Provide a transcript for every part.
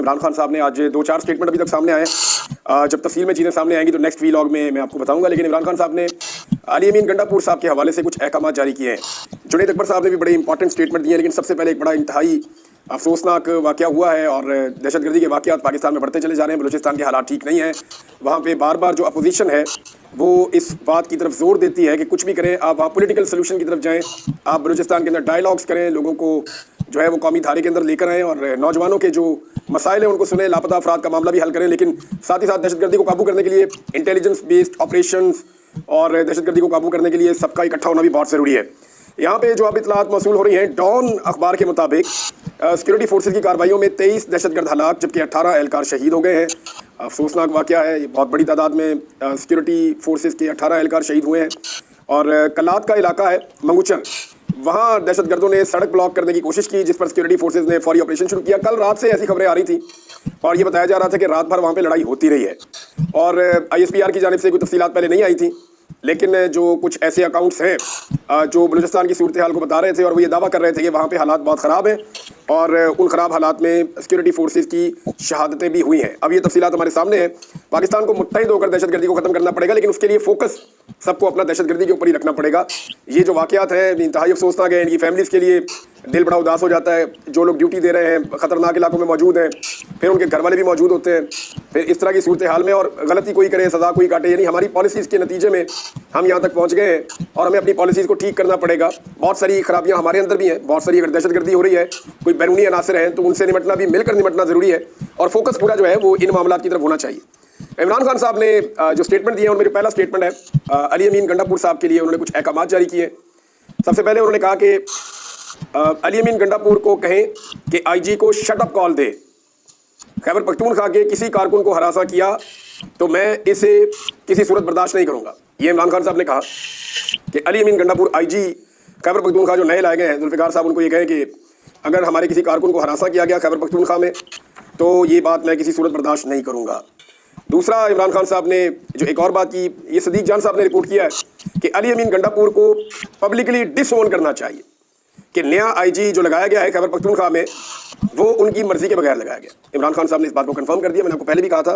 इमरान खान साहब ने आज 2-4 स्टेटमेंट अभी तक सामने आए हैं। जब तफसील में चीज़ें सामने आएंगी तो नेक्स्ट वीलॉग में मैं आपको बताऊंगा। लेकिन इमरान खान साहब ने अली अमीन गंडापुर साहब के हवाले से कुछ अहकाम जारी किए हैं। जुनैद अकबर साहब ने भी बड़े इंपॉर्टेंट स्टेटमेंट दिए हैं। लेकिन सबसे पहले एक बड़ा इंतहाई अफसोसनाक वाक़या हुआ है और दहशतगर्दी के वाक़यात पाकिस्तान में बढ़ते चले जा रहे हैं। बलूचिस्तान के हालात ठीक नहीं हैं। वहाँ पे बार बार जो अपोजिशन है वो इस बात की तरफ जोर देती है कि कुछ भी करें आप वहाँ पॉलिटिकल सोल्यूशन की तरफ जाएं, आप बलूचिस्तान के अंदर डायलॉग्स करें, लोगों को जो है वो कौमी धारे के अंदर लेकर आएँ और नौजवानों के जो मसाइल हैं उनको सुने, लापता अफराद का मामला भी हल करें। लेकिन साथ ही साथ दहशतगर्दी को काबू करने के लिए इंटेलिजेंस बेस्ड ऑपरेशन और दहशतगर्दी को काबू करने के लिए सबका इकट्ठा होना भी बहुत ज़रूरी है। यहाँ पे जो अब इतलात मौसूल हो रही हैं, डॉन अखबार के मुताबिक सिक्योरिटी फोर्सेज की कार्रवाइयों में 23 दहशतगर्द हलाक जबकि 18 एहलकार शहीद हो गए हैं। अफसोसनाक वाक़या है, ये बहुत बड़ी तादाद में सिक्योरिटी फोर्सेज के 18 एहलकार शहीद हुए हैं। और कलात का इलाका है मंगूचर, वहाँ दहशतगर्दों ने सड़क ब्लॉक करने की कोशिश की जिस पर सिक्योरिटी फोर्सेज ने फौरी ऑपरेशन शुरू किया। कल रात से ऐसी खबरें आ रही थी और ये बताया जा रहा था कि रात भर वहाँ पे लड़ाई होती रही है और ISPR की जानिब से कोई तफसीलात पहले नहीं आई थी। लेकिन जो कुछ ऐसे अकाउंट्स हैं जो बलूचिस्तान की सूरत हाल को बता रहे थे और वो ये दावा कर रहे थे कि वहाँ पे हालात बहुत ख़राब हैं और उन ख़राब हालात में सिक्योरिटी फोर्सेज की शहादतें भी हुई हैं। अब ये तफसीलात हमारे सामने हैं। पाकिस्तान को मुत्तहिद होकर दहशतगर्दी को ख़त्म करना पड़ेगा, लेकिन उसके लिए फोकस सबको अपना दहशतगर्दी के ऊपर ही रखना पड़ेगा। ये जो वाक़यात हैं इंतहाई अफसोसनाक है, इनकी फैमिलीज़ के लिए दिल बड़ा उदास हो जाता है। जो लोग ड्यूटी दे रहे हैं, ख़तरनाक इलाकों में मौजूद हैं, फिर उनके घर वाले भी मौजूद होते हैं, फिर इस तरह की सूरत हाल में और गलती कोई करे सज़ा कोई काटे, यानी हमारी पॉलिसीज़ के नतीजे में हम यहाँ तक पहुँच गए हैं और हमें अपनी पॉलिसीज़ को ठीक करना पड़ेगा। बहुत सारी खराबियाँ हमारे अंदर भी हैं, बहुत सारी अगर दहशतगर्दी हो रही है, कोई बैरूनी अनासर हैं तो उनसे निपटना भी मिलकर निपटना ज़रूरी है और फोकस पूरा जो है वो इन मामलों की तरफ होना चाहिए। इमरान खान साहब ने जो स्टेटमेंट दिए हैं, मेरा पहला स्टेटमेंट है अली अमीन गंडापुर साहब के लिए। उन्होंने कुछ अहकाम जारी किए। सबसे पहले उन्होंने कहा कि अली अमीन गंडापुर को कहें कि IG को शट अप कॉल दे। खैबर पख्तूनख्वा के किसी कारकुन को हरासा किया तो मैं इसे किसी सूरत बर्दाश्त नहीं करूँगा। ये इमरान खान साहब ने कहा कि अली अमीन गंडापुर IG खैबर पख्तूनख्वा जो नए लाए गए हैं जुल्फ़िकार साहब, उनको ये कहें कि अगर हमारे किसी कारकुन को हरासा किया गया खैबर पख्तूनख्वा में तो ये बात मैं किसी सूरत बर्दाश्त नहीं करूँगा। दूसरा, इमरान खान साहब ने जो एक और बात की, ये सदीक जान साहब ने रिपोर्ट किया है कि अली अमीन गंडापुर को पब्लिकली डिसओन करना चाहिए कि नया IG जो लगाया गया है खैबर पख्तूनख्वा में वो उनकी मर्जी के बगैर लगाया गया। इमरान खान साहब ने इस बात को कंफर्म कर दिया। मैंने आपको पहले भी कहा था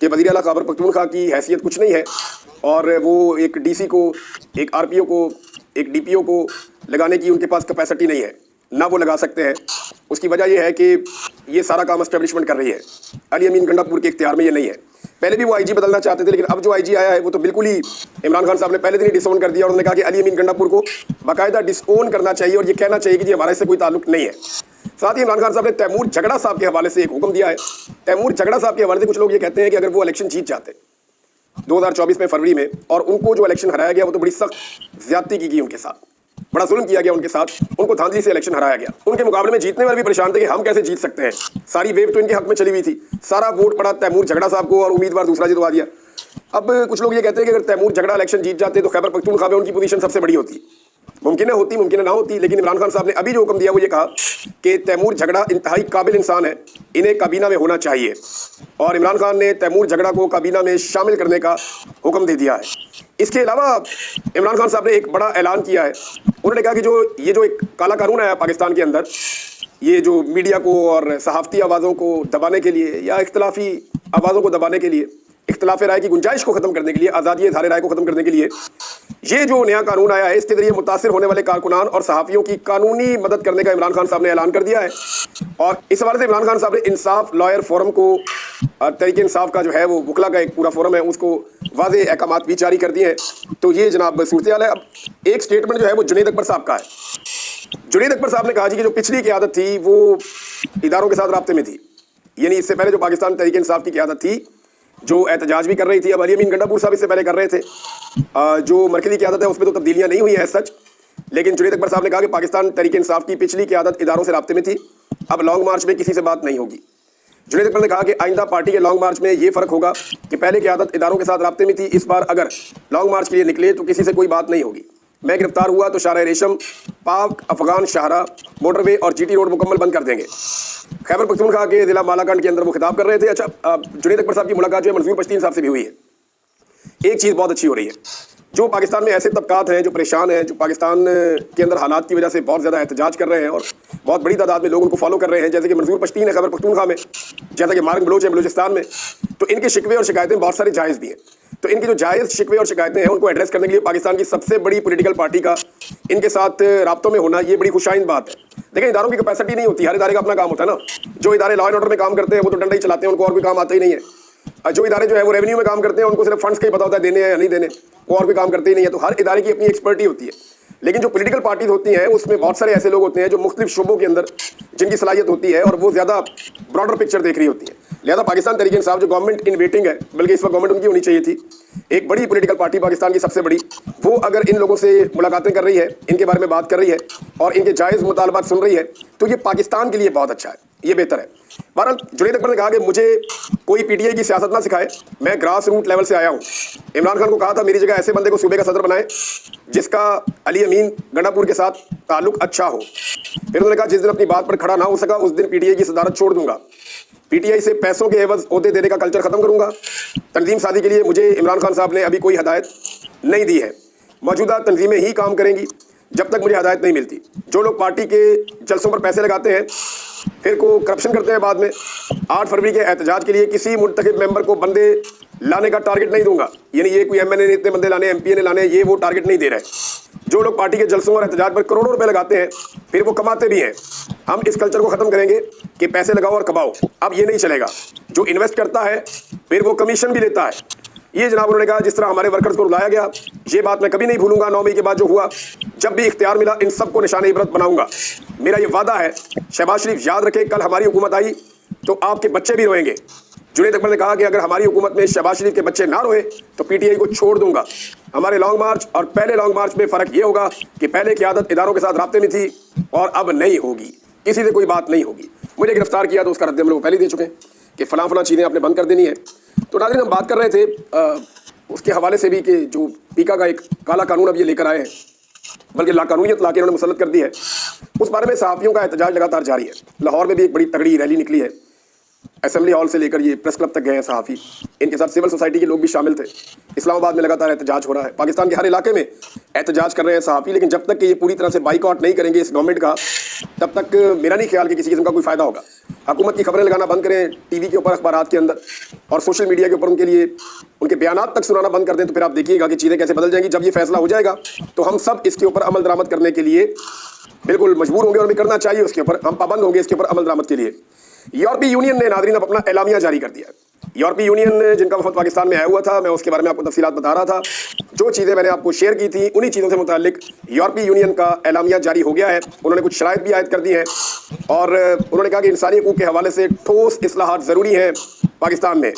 कि वज़ीर आला खैबर पख्तूनख्वा की हैसियत कुछ नहीं है और वो एक DC को, एक RPO को, एक DPO को लगाने की उनके पास कैपेसिटी नहीं है, ना वो लगा सकते हैं। उसकी वजह यह है कि ये सारा काम एस्टेब्लिशमेंट कर रही है, अली अमीन गंडापुर के इख्तियार में ये नहीं है। पहले भी वो IG बदलना चाहते थे, लेकिन अब जो IG आया है वो तो बिल्कुल ही इमरान खान साहब ने पहले दिन ही डिसओन कर दिया और उन्होंने कहा कि अली अमीन गंडापुर को बाकायदा डिसओन करना चाहिए और ये कहना चाहिए कि जी हमारा इससे कोई ताल्लुक नहीं है। साथ ही इमरान खान साहब ने तैमूर झगड़ा साहब के हवाले से एक हुक्म दिया है। तैमूर झगड़ा साहब के हवाले से कुछ लोग ये कहते हैं कि अगर वो इलेक्शन जीत जाते 2024 में फरवरी में और उनको जो इलेक्शन हराया गया वो तो बड़ी सख्त ज्यादती की गई उनके साथ, बड़ा जुल्म किया गया उनके साथ, उनको धांधली से इलेक्शन हराया गया। उनके मुकाबले में जीतने वाले भी परेशान थे कि हम कैसे जीत सकते हैं। सारी वेव तो इनके हक में चली हुई थी, सारा वोट पड़ा तैमूर झगड़ा साहब को और उम्मीदवार दूसरा जितवा दिया। अब कुछ लोग ये कहते हैं कि अगर तैमूर झगड़ा इलेक्शन जीत जाते तो खैबर पख्तूनख्वा में उनकी पोजीशन सबसे बड़ी होती। मुमकिन होती, मुमकिन ना होती, लेकिन इमरान खान साहब ने अभी जो हुक्म दिया वो ये कहा कि तैमूर झगड़ा इंतहाई काबिल इंसान है, इन्हें काबीना में होना चाहिए और इमरान खान ने तैमूर झगड़ा को काबीना में शामिल करने का हुक्म दे दिया है। इसके अलावा इमरान खान साहब ने एक बड़ा ऐलान किया है। उन्होंने कहा कि ये जो एक काला कानून आया पाकिस्तान के अंदर, ये जो मीडिया को और सहाफ़ती आवाज़ों को दबाने के लिए या इख्तलाफी आवाज़ों को दबाने के लिए, इख्तलाफ राय की गुंजाइश को ख़त्म करने के लिए, आज़ादी इज़हार राय को ख़त्म करने के लिए ये जो नया कानून आया है, इसके ज़रिए मुतासिर होने वाले कारकुनान और सहाफ़ियों की कानूनी मदद करने का इमरान खान साहब ने ऐलान कर दिया है। और इस हवाले से इमरान खान साहब ने इंसाफ लॉयर फोरम को, तहरीक इंसाफ का जो है वो वकला का एक पूरा फोरम है, उसको वाज़ेह अहकाम भी जारी कर दिए हैं। तो ये जनाब सूरत हाल है। अब एक स्टेटमेंट जो है वो जुनैद अकबर साहब का है। जुनैद अकबर साहब ने कहा जी कि जो पिछली क़यादत थी वो इदारों के साथ राब्ते में थी, यानी इससे पहले जो पाकिस्तान तहरीक इंसाफ की क़यादत थी जो एहतजाज भी कर रही थी, अब अली अमीन गंडापुर साहब इससे पहले कर रहे थे। जो मरकज़ी क़यादत है उसमें तो तब्दीलियाँ नहीं हुई हैं सच, लेकिन जुनैद अकबर साहब ने कहा कि पाकिस्तान तहरीक इंसाफ की पिछली क़यादत इदारों से राब्ते में थी, अब लॉन्ग मार्च में किसी से बात नहीं होगी। जुनैद अकबर ने कहा कि आइंदा पार्टी के लॉन्ग मार्च में ये फ़र्क होगा कि पहले क़यादत इदारों के साथ राब्ते में थी, इस बार अगर लॉन्ग मार्च के लिए निकले तो किसी से कोई बात नहीं होगी। मैं गिरफ्तार हुआ तो शाहराह रेशम, पाक अफगान शाहरा, मोटरवे और GT रोड मुकम्मल बंद कर देंगे। खैबर पख्तूनख्वा के ज़िला मालाकंड के अंदर वो खिताब कर रहे थे। अच्छा, जुनैद अकबर साहब की मुलाकात जो है मंजूर पश्तीन साहब से भी हुई है। एक चीज़ बहुत अच्छी हो रही है, जो पाकिस्तान में ऐसे तबकात हैं जो परेशान हैं, जो पाकिस्तान के अंदर हालात की वजह से बहुत ज़्यादा एहतजाज कर रहे हैं और बहुत बड़ी तादाद में लोग उनको फॉलो कर रहे हैं, जैसे कि मंजूर पश्तीन है खैबर पख्तूनख्वा में, जैसा कि मार्ग बलोच है बलूचिस्तान में, तो इनके शिकवे और शिकायतें बहुत सारी जायज़ भी हैं। तो इनकी जो जायज़ शिकवे और शिकायतें हैं उनको एड्रेस करने के लिए पाकिस्तान की सबसे बड़ी पॉलिटिकल पार्टी का इनके साथ राब्तों में होना ये बड़ी खुशाइन बात है। देखिए, इदारों की कैपेसिटी नहीं होती, हर इदारे का अपना काम होता है ना। जो इदारे लॉ एंड ऑर्डर में काम करते हैं वो तो डंडा ही चलाते हैं, उनको और कोई काम आता ही नहीं है। जो इदारे जो है वो रेवेन्यू में काम करते हैं, उनको सिर्फ फंड्स का ही पता होता है देने हैं या नहीं देने, वो और कोई काम करते ही नहीं है। तो हर इदारे की अपनी एक्सपर्टी होती है। लेकिन जो पॉलिटिकल पार्टीज होती हैं उसमें बहुत सारे ऐसे लोग होते हैं जो मुख्तलिफ शोबों के अंदर जिनकी सलाहियत होती है और वो ज़्यादा ब्रॉडर पिक्चर देख रही होती है। लिहाजा पाकिस्तान तहरीक इंसाफ जो गवर्नमेंट इन वेटिंग है, बल्कि इस वक्त गवर्नमेंट उनकी होनी चाहिए थी, एक बड़ी पॉलिटिकल पार्टी पाकिस्तान की सबसे बड़ी, वो अगर इन लोगों से मुलाकातें कर रही है, इनके बारे में बात कर रही है और इनके जायज़ मुतालबात सुन रही है, तो ये पाकिस्तान के लिए बहुत अच्छा है, ये बेहतर है। बहरहाल जुनैद अकबर ने कहा कि मुझे कोई पीटीआई की सियासत ना सिखाए, मैं ग्रास रूट लेवल से आया हूँ। इमरान खान को कहा था मेरी जगह ऐसे बंदे को सूबे का सदर बनाए जिसका अली अमीन गंडापुर के साथ ताल्लुक अच्छा हो। फिर उन्होंने कहा जिस दिन अपनी बात पर खड़ा ना हो सका उस दिन पीटीआई की सदारत छोड़ दूंगा, पीटीआई से पैसों के एवज ओहदे देने का कल्चर खत्म करूंगा। तंजीम साजी के लिए मुझे इमरान खान साहब ने अभी कोई हदायत नहीं दी है, मौजूदा तंजीमें ही काम करेंगी जब तक मुझे हदायत नहीं मिलती। जो लोग पार्टी के जलसों पर पैसे लगाते हैं फिर को करप्शन करते हैं बाद में, 8 फरवरी के एहतजाज के लिए किसी मुंतखब मेंबर को बंदे लाने का टारगेट नहीं दूंगा, यानी ये कोई एमएनए ने इतने बंदे लाने, एमपीए ने लाने, ये वो टारगेट नहीं दे रहे। जो लोग पार्टी के जलसों और एहतजाज पर करोड़ों रुपए लगाते हैं फिर वो कमाते भी हैं, हम इस कल्चर को खत्म करेंगे कि पैसे लगाओ और कमाओ। अब ये नहीं चलेगा, जो इन्वेस्ट करता है फिर वो कमीशन भी लेता है। ये जनाब उन्होंने कहा जिस तरह हमारे वर्कर्स को रुलाया गया, ये बात मैं कभी नहीं भूलूंगा। 9 मई के बाद जो हुआ, जब भी इख्तियार मिला इन सबको निशाने इबरत बनाऊंगा, मेरा ये वादा है। शहबाज शरीफ याद रखे, कल हमारी हुकूमत आई तो आपके बच्चे भी रोएंगे। जुनैद अकबर ने कहा कि अगर हमारी हुकूमत में शहबाज शरीफ के बच्चे ना रोए तो पीटीआई को छोड़ दूंगा। हमारे लॉन्ग मार्च और पहले लॉन्ग मार्च में फ़र्क ये होगा कि पहले की आदत इदारों के साथ राब्ते में थी और अब नहीं होगी, किसी से कोई बात नहीं होगी। मुझे गिरफ्तार किया तो उसका रद्द-ए-अमल वो पहले दे चुके हैं कि फलां चीज़ें आपने बंद कर देनी है। तो नाज़रीन, हम बात कर रहे थे उसके हवाले से भी कि जो पीका का एक काला कानून अब ये लेकर आए हैं, बल्कि लाकानूनियत लाके इन्होंने मुसल्लत कर दी है, उस बारे में सहाफ़ियों का एहतजाज लगातार जारी है। लाहौर में भी एक बड़ी तगड़ी रैली निकली है, असेंबली हॉल से लेकर ये प्रेस क्लब तक गए हैं सहाफ़ी, इनके साथ सिविल सोसाइटी के लोग भी शामिल थे। इस्लामाबाद में लगातार एहतजाज हो रहा है, पाकिस्तान के हर इलाके में एहतजाज कर रहे हैं सहाफ़ी, लेकिन जब तक कि ये पूरी तरह से बाइकआउट नहीं करेंगे इस गवर्नमेंट का, तब तक मेरा नहीं ख्याल कि किसी किस्म का कोई फ़ायदा होगा। हुकूमत की खबरें लगाना बंद करें टीवी के ऊपर, अखबारात के अंदर और सोशल मीडिया के ऊपर, उनके लिए उनके बयानात तक सुनाना बंद कर दें, तो फिर आप देखिएगा कि चीज़ें कैसे बदल जाएंगी। जब ये फैसला हो जाएगा तो हम सब इसके ऊपर अमल दरामद करने के लिए बिल्कुल मजबूर होंगे और हमें करना चाहिए, उसके ऊपर हम पाबंद होंगे इसके ऊपर अमल दरामद के लिए। यूरोपीय यूनियन ने नाज़रीन अब अपना एलामिया जारी कर दिया है। यूरोपीय यूनियन जिनका वफद पाकिस्तान में आया हुआ था, मैं उसके बारे में आपको तफसीलात बता रहा था। जो चीज़ें मैंने आपको शेयर की थी उन्हीं चीज़ों से मुताल्लिक यूरोपीय यूनियन का एलामिया जारी हो गया है। उन्होंने कुछ शराइत भी आयद कर दी हैं और उन्होंने कहा कि इंसानी हकूक़ के हवाले से ठोस इस्लाहात ज़रूरी हैं पाकिस्तान में।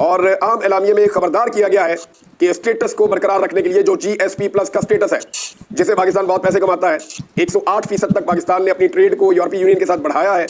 और आम एलामिया में खबरदार किया गया है कि स्टेटस को बरकरार रखने के लिए जो GSP+ का स्टेटस है, जिससे पाकिस्तान बहुत पैसे कमाता है, 108% तक पाकिस्तान ने अपनी ट्रेड को यूरोपीय यूनियन के साथ बढ़ाया है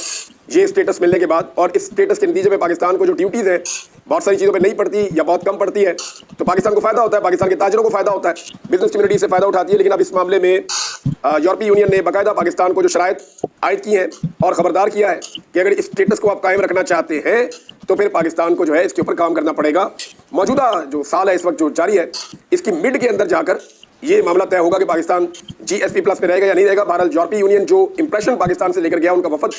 ये स्टेटस मिलने के बाद। और इस स्टेटस के नतीजे में पाकिस्तान को जो ड्यूटीज़ हैं बहुत सारी चीज़ों पे नहीं पड़ती या बहुत कम पड़ती है, तो पाकिस्तान को फ़ायदा होता है, पाकिस्तान के ताजरों को फ़ायदा होता है, बिजनेस कम्युनिटी से फ़ायदा उठाती है। लेकिन अब इस मामले में यूरोपीय यूनियन ने बाकायदा पाकिस्तान को जो शराइत आयद की हैं और ख़बरदार किया है कि अगर इस स्टेटस को आप कायम रखना चाहते हैं तो फिर पाकिस्तान को जो है इसके ऊपर काम करना पड़ेगा। मौजूदा जो साल है इस वक्त जो जारी है, इसकी मिड के अंदर जाकर ये मामला तय होगा कि पाकिस्तान GSP+ में रहेगा या नहीं रहेगा। बहरहाल यूरोपीय यूनियन जो इंप्रेशन पाकिस्तान से लेकर गया उनका वफद,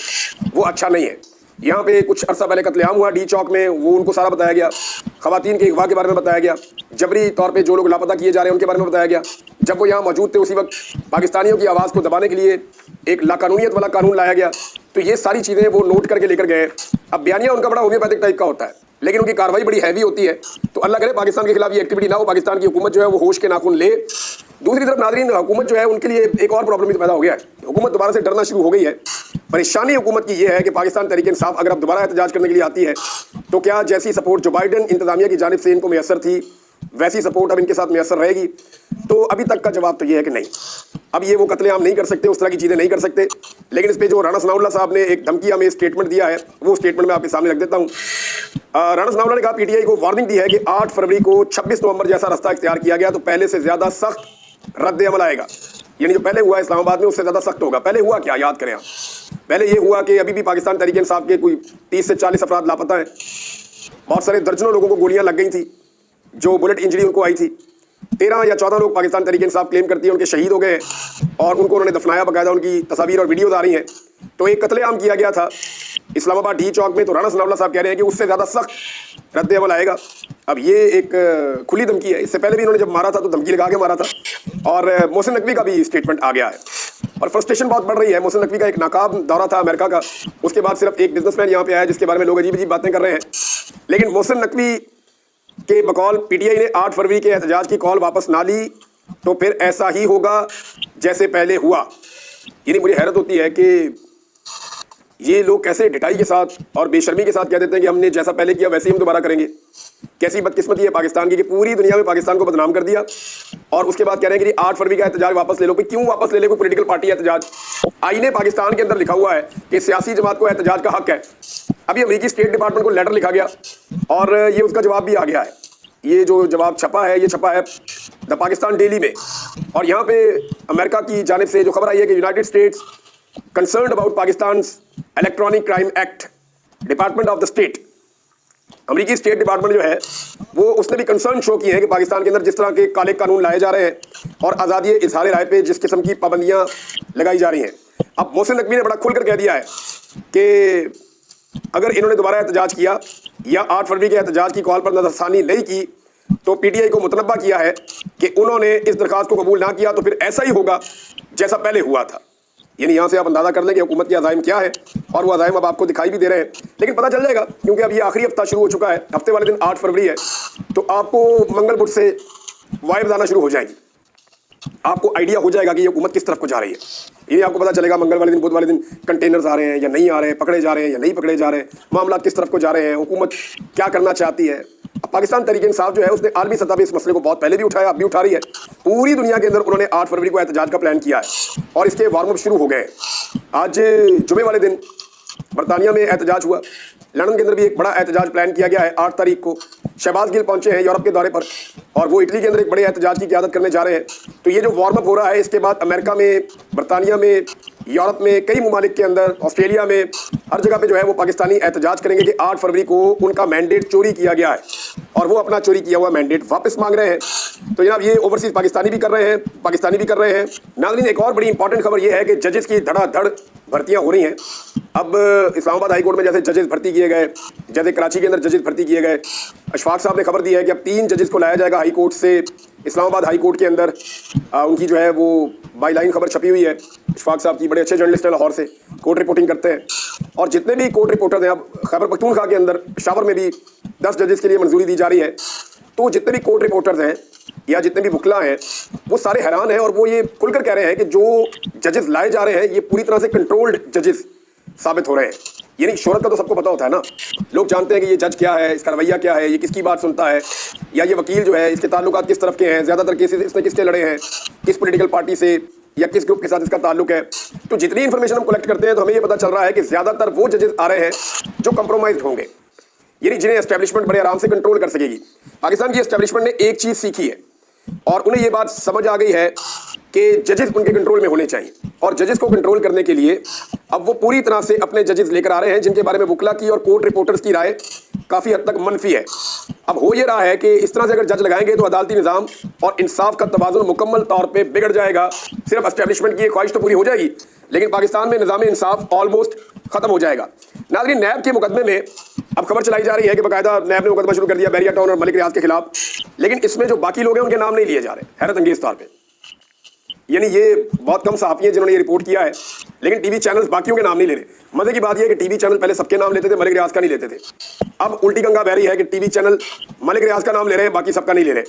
वो अच्छा नहीं है। यहाँ पे कुछ अरसा पहले कत्लेआम हुआ डी चौक में, वो उनको सारा बताया गया, ख़वातीन के अगवा के बारे में बताया गया, जबरी तौर पे जो लोग लापता किए जा रहे हैं उनके बारे में बताया गया। जब वो यहाँ मौजूद थे उसी वक्त पाकिस्तानियों की आवाज़ को दबाने के लिए एक लाकानूनियत वाला कानून लाया गया। तो ये सारी चीज़ें वो नोट करके लेकर गए। अब बयानिया उनका बड़ा होम्योपैथिक टाइप का होता है, लेकिन उनकी कार्रवाई बड़ी हैवी होती है। तो अल्लाह करे पाकिस्तान के खिलाफ ये एक्टिविटी ना हो, पाकिस्तान की हुकूमत जो है वो होश के नाखून ले। दूसरी तरफ नाज़रीन, हुकूमत जो है उनके लिए एक और प्रॉब्लम भी पैदा हो गया है, हुकूमत दोबारा से डरना शुरू हो गई है। परेशानी हुकूमत की ये है कि पाकिस्तान तहरीक इंसाफ अगर अब दोबारा एहतजाज करने के लिए आती है तो क्या जैसी सपोर्ट जो बाइडन इंतजामिया की जानिब से इनको मैसर थी वैसी सपोर्ट अब इनके साथ मैसर रहेगी? तो अभी तक का जवाब तो ये है कि नहीं। अब ये वो कत्लेआम नहीं कर सकते, उस तरह की चीज़ें नहीं कर सकते। लेकिन इस पर जो राणा सनाउल्लाह साहब ने एक धमकी हमें स्टेटमेंट दिया है, वो स्टेटमेंट मैं आपके सामने रख देता हूँ। राणा सनाउल्लाह ने कहा पीटीआई को वार्निंग दी है कि 8 फरवरी को 26 नवंबर जैसा रास्ता इख्तियार किया गया तो पहले से ज़्यादा सख्त रद्द अमल आएगा। यानी जो पहले हुआ इस्लामाबाद में उससे ज़्यादा सख्त होगा। पहले हुआ क्या, याद करें आप। पहले ये हुआ कि अभी भी पाकिस्तान तहरीक इंसाफ के कोई 30 से 40 अफराद लापता हैं। बहुत सारे दर्जनों लोगों को गोलियां लग गई थी, जो बुलेट इंजरी उनको आई थी। 13 या 14 लोग पाकिस्तान तहरीक इंसाफ क्लेम करती है उनके शहीद हो गए हैं और उनको उन्होंने दफनाया, बाकायदा उनकी तस्वीर और वीडियोज आ रही हैं। तो एक कत्लेआम किया गया था इस्लामाबाद डी चौक में, तो राणा सनाउल्लाह साहब कह रहे हैं कि उससे ज़्यादा सख्त रद्द अमल आएगा। अब ये एक खुली धमकी है, इससे पहले भी इन्होंने जब मारा था तो धमकी लगा के मारा था। और मोहसिन नकवी का भी स्टेटमेंट आ गया है और फ्रस्ट्रेशन बहुत बढ़ रही है। मोहसिन नकवी का एक नाकाब दौरा था अमेरिका का, उसके बाद सिर्फ एक बिजनेसमैन यहाँ पे आया जिसके बारे में लोग अजीब अजीब बातें कर रहे हैं। लेकिन मोहसिन नकवी के बकौल पीटीआई ने 8 फरवरी के एहतजाज की कॉल वापस ना ली तो फिर ऐसा ही होगा जैसे पहले हुआ। यानी मुझे हैरत होती है कि ये लोग कैसे ढिठाई के साथ और बेशर्मी के साथ कह देते हैं कि हमने जैसा पहले किया वैसे ही हम दोबारा करेंगे। कैसी बदकिस्मती है पाकिस्तान की कि पूरी दुनिया में पाकिस्तान को बदनाम कर दिया और उसके बाद कह रहे हैं कि 8 फरवरी का एहतजाज वापस ले लो। क्यों वापस ले ले? कोई पॉलिटिकल पार्टी एहतजाज? आईने पाकिस्तान के अंदर लिखा हुआ है कि सियासी जमात को एहतजाज का हक है। अभी अमेरिकी स्टेट डिपार्टमेंट को लेटर लिखा गया और ये उसका जवाब भी आ गया है। ये जो जवाब छपा है, ये छपा है द पाकिस्तान डेली में, और यहाँ पे अमेरिका की जानिब से जो खबर आई है कि United states concerned about Pakistan electronic crime act, department of the state, अमेरिकी स्टेट डिपार्टमेंट जो है वो उसने भी कंसर्न शो किए हैं कि पाकिस्तान के अंदर जिस तरह के काले कानून लाए जा रहे हैं और आज़ादी इजहार राय पे जिस किस्म की पाबंदियाँ लगाई जा रही हैं। अब मोहसिन नकवी ने बड़ा खुलकर कह दिया है कि अगर इन्होंने दोबारा एहतजाज किया या 8 फरवरी के एहतजाज की कॉल पर नज़रसानी नहीं की तो पीटीआई को मुतनब्बा किया है कि उन्होंने इस दरख्वास्त को कबूल ना किया तो फिर ऐसा ही होगा जैसा पहले हुआ था। यानी यहाँ से आप अंदाज़ा कर लें कि हुकूमत के अज़ाइम क्या है और वो अज़ाइम अब आपको दिखाई भी दे रहे हैं। लेकिन पता चल जाएगा क्योंकि अब ये आखिरी हफ्ता शुरू हो चुका है, हफ्ते वाले दिन 8 फरवरी है, तो आपको मंगल बुध से वाइब्स आना शुरू हो जाएंगी। आपको आइडिया हो जाएगा कि ये हुकूमत किस तरफ को जा रही है। ये आपको पता चलेगा मंगल वाले दिन, बुध वाले दिन कंटेनर्स आ रहे हैं या नहीं आ रहे हैं, पकड़े जा रहे हैं या नहीं पकड़े जा रहे हैं, मामला किस तरफ को जा रहे हैं, हुकूमत क्या करना चाहती है। अब पाकिस्तान तहरीक इंसाफ जो है उसने आलमी सतह पर इस मसले को बहुत पहले भी उठाया, अब भी उठा रही है। पूरी दुनिया के अंदर उन्होंने 8 फरवरी को एहतजाज का प्लान किया है और इसके वार्म अप शुरू हो गए। आज जुमे वाले दिन बरतानिया में एहतजाज हुआ, लंदन के अंदर भी एक बड़ा एहतजाज प्लान किया गया है। 8 तारीख को शहबाज गिल पहुंचे हैं यूरोप के दौरे पर और वो इटली के अंदर एक बड़े एहतजाज की क़यादत करने जा रहे हैं। तो ये जो वार्म अप हो रहा है, इसके बाद अमेरिका में, बरतानिया में, यूरोप में, कई ममालिक के अंदर, ऑस्ट्रेलिया में, हर जगह पे जो है वो पाकिस्तानी एहतजाज करेंगे कि 8 फरवरी को उनका मैंडेट चोरी किया गया है और वो अपना चोरी किया हुआ मैंडेट वापस मांग रहे हैं। तो जनाब ये ओवरसीज़ पाकिस्तानी भी कर रहे हैं, पाकिस्तानी भी कर रहे हैं। नाज़रीन, एक और बड़ी इंपॉर्टेंट खबर ये है कि जजेस की धड़ाधड़ भर्तियाँ हो रही हैं। अब इस्लामाबाद हाई कोर्ट में जैसे जजेस भर्ती किए गए, जैसे कराची के अंदर जजेस भर्ती किए गए, अशफाक साहब ने खबर दी है कि अब 3 जजेस को लाया जाएगा हाई कोर्ट से इस्लामाबाद हाई कोर्ट के अंदर। उनकी जो है वो बाई लाइन खबर छपी हुई है। अशफाक साहब की बड़े अच्छे जर्नलिस्ट हैं, लाहौर से कोर्ट रिपोर्टिंग करते हैं। और जितने भी कोर्ट रिपोर्टर हैं, अब खैबर पख्तूनख्वा के अंदर पेशावर में भी 10 जजेस के लिए मंजूरी दी जा रही है। तो जितने भी कोर्ट रिपोर्टर्स हैं या जितने भी वकला हैं वो सारे हैरान हैं और वो ये खुलकर कह रहे हैं कि जो जजेस लाए जा रहे हैं ये पूरी तरह से कंट्रोल्ड जजेस साबित हो रहे हैं। यानी शोहरत का तो सबको पता होता है ना, लोग जानते हैं कि ये जज क्या है, इसका रवैया क्या है, ये किसकी बात सुनता है, या ये वकील जो है इसके ताल्लुकात किस तरफ के हैं, ज़्यादातर केसेस इसने किसके लड़े हैं, किस पॉलिटिकल पार्टी से या किस ग्रुप के साथ इसका ताल्लुक है। तो जितनी इन्फॉर्मेशन हम कलेक्ट करते हैं तो हमें ये पता चल रहा है कि ज़्यादातर वो जजेस आ रहे हैं जो कंप्रोमाइज होंगे, यानी जिन्हें एस्टेब्लिशमेंट बड़े आराम से कंट्रोल कर सकेगी। पाकिस्तान की एस्टेब्लिशमेंट ने एक चीज़ सीखी है और उन्हें ये बात समझ आ गई है कि जजेस उनके कंट्रोल में होने चाहिए और जजेस को कंट्रोल करने के लिए अब वो पूरी तरह से अपने जजेस लेकर आ रहे हैं जिनके बारे में वकला की और कोर्ट रिपोर्टर्स की राय काफ़ी हद तक मनफी है। अब हो ये रहा है कि इस तरह से अगर जज लगाएंगे तो अदालती निज़ाम और इंसाफ का तवाज़ुन मुकम्मल तौर पे बिगड़ जाएगा। सिर्फ एस्टेब्लिशमेंट की ख्वाहिश तो पूरी हो जाएगी लेकिन पाकिस्तान में निज़ाम इंसाफ ऑलमोस्ट ख़त्म हो जाएगा। नाज़रीन, नैब के मुकदमे में अब खबर चलाई जा रही है कि बाकायदा नैब ने मुकदमा शुरू कर दिया बैरिया टाउन और मलिक रियाज के खिलाफ, लेकिन इसमें जो बाकी लोग हैं उनके नाम नहीं लिए जा रहे, हैरत अंगेज तौर पर। यानी ये बहुत कम सहाफ़ी हैं जिन्होंने ये रिपोर्ट किया है, लेकिन टीवी चैनल्स बाकियों के नाम नहीं ले रहे। मजे की बात यह है कि टीवी चैनल पहले सबके नाम लेते थे, मलिक रियाज का नहीं लेते थे। अब उल्टी गंगा बह रही है कि टीवी चैनल मलिक रियाज का नाम ले रहे हैं, बाकी सबका नहीं ले रहे।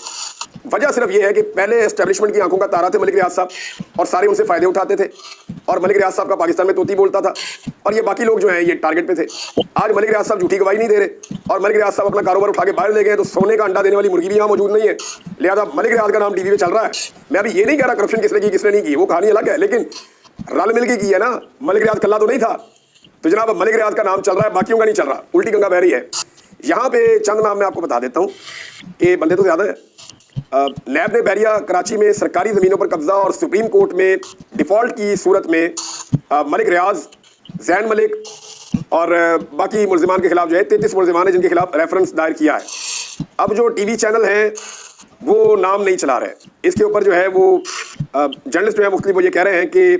वजह सिर्फ ये है कि पहले एस्टेब्लिशमेंट की आंखों का तारा थे मलिक रियाज साहब और सारे उनसे फ़ायदे उठाते थे और मलिक रियाज साहब का पाकिस्तान में तोती बोलता था और ये बाकी लोग जो हैं ये टारगेट पे थे। आज मलिक रियाज साहब झूठी गवाही नहीं दे रहे और मलिक रियाज साहब अपना कारोबार उठा के बाहर ले गए, तो सोने का अंडा देने वाली मुर्गी भी यहाँ मौजूद नहीं है, लिहाजा मलिक रियाज का नाम टीवी में चल रहा है। मैं अभी ये नहीं कह रहा करप्शन किसने की किसने नहीं की, वो कहानी अलग है, लेकिन रल मिल के की है ना। मलिक रियाज कल्ला तो नहीं था, तो जनाब अब मलिक रियाज का नाम चल रहा है, बाकियों का नहीं चल रहा, उल्टी गंगा बह रही है। यहाँ पे चंद नाम मैं आपको बता देता हूँ कि बंदे तो ज़्यादा है। नैब ने बैरिया कराची में सरकारी ज़मीनों पर कब्जा और सुप्रीम कोर्ट में डिफ़ॉल्ट की सूरत में मलिक रियाज, जैन मलिक और बाकी मुलजिमान के खिलाफ जो है 33 मुलजिमान हैं जिनके खिलाफ रेफरेंस दायर किया है। अब जो टीवी चैनल हैं वो नाम नहीं चला रहे। इसके ऊपर जो है वो जर्नलिस्ट जो है मुख्तलिफ वो ये कह रहे हैं कि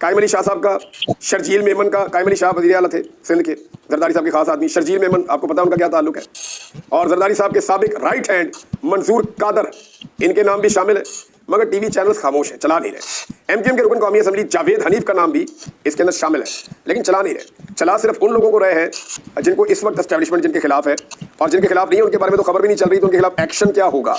कायम अली शाह साहब का, शर्जील मेमन का, कायम अली शाह वज़ीर आला थे सिंध के, जरदारी साहब के खास आदमी, शर्जील मेमन आपको पता उनका क्या ताल्लुक है, और जरदारी साहब के साबिक राइट हैंड मंजूर कादर, इनके नाम भी शामिल है, मगर टीवी चैनल्स खामोश हैं, चला नहीं रहे। एमक्यूएम के रुकन कौमी असम्बली जावेद हनीफ का नाम भी इसके अंदर शामिल है, लेकिन चला नहीं रहे। चला सिर्फ उन लोगों को रहे हैं जिनको इस वक्त एस्टैब्लिशमेंट जिनके खिलाफ है, और जिनके खिलाफ नहीं है उनके बारे में तो खबर भी नहीं चल रही, तो उनके खिलाफ एक्शन क्या होगा।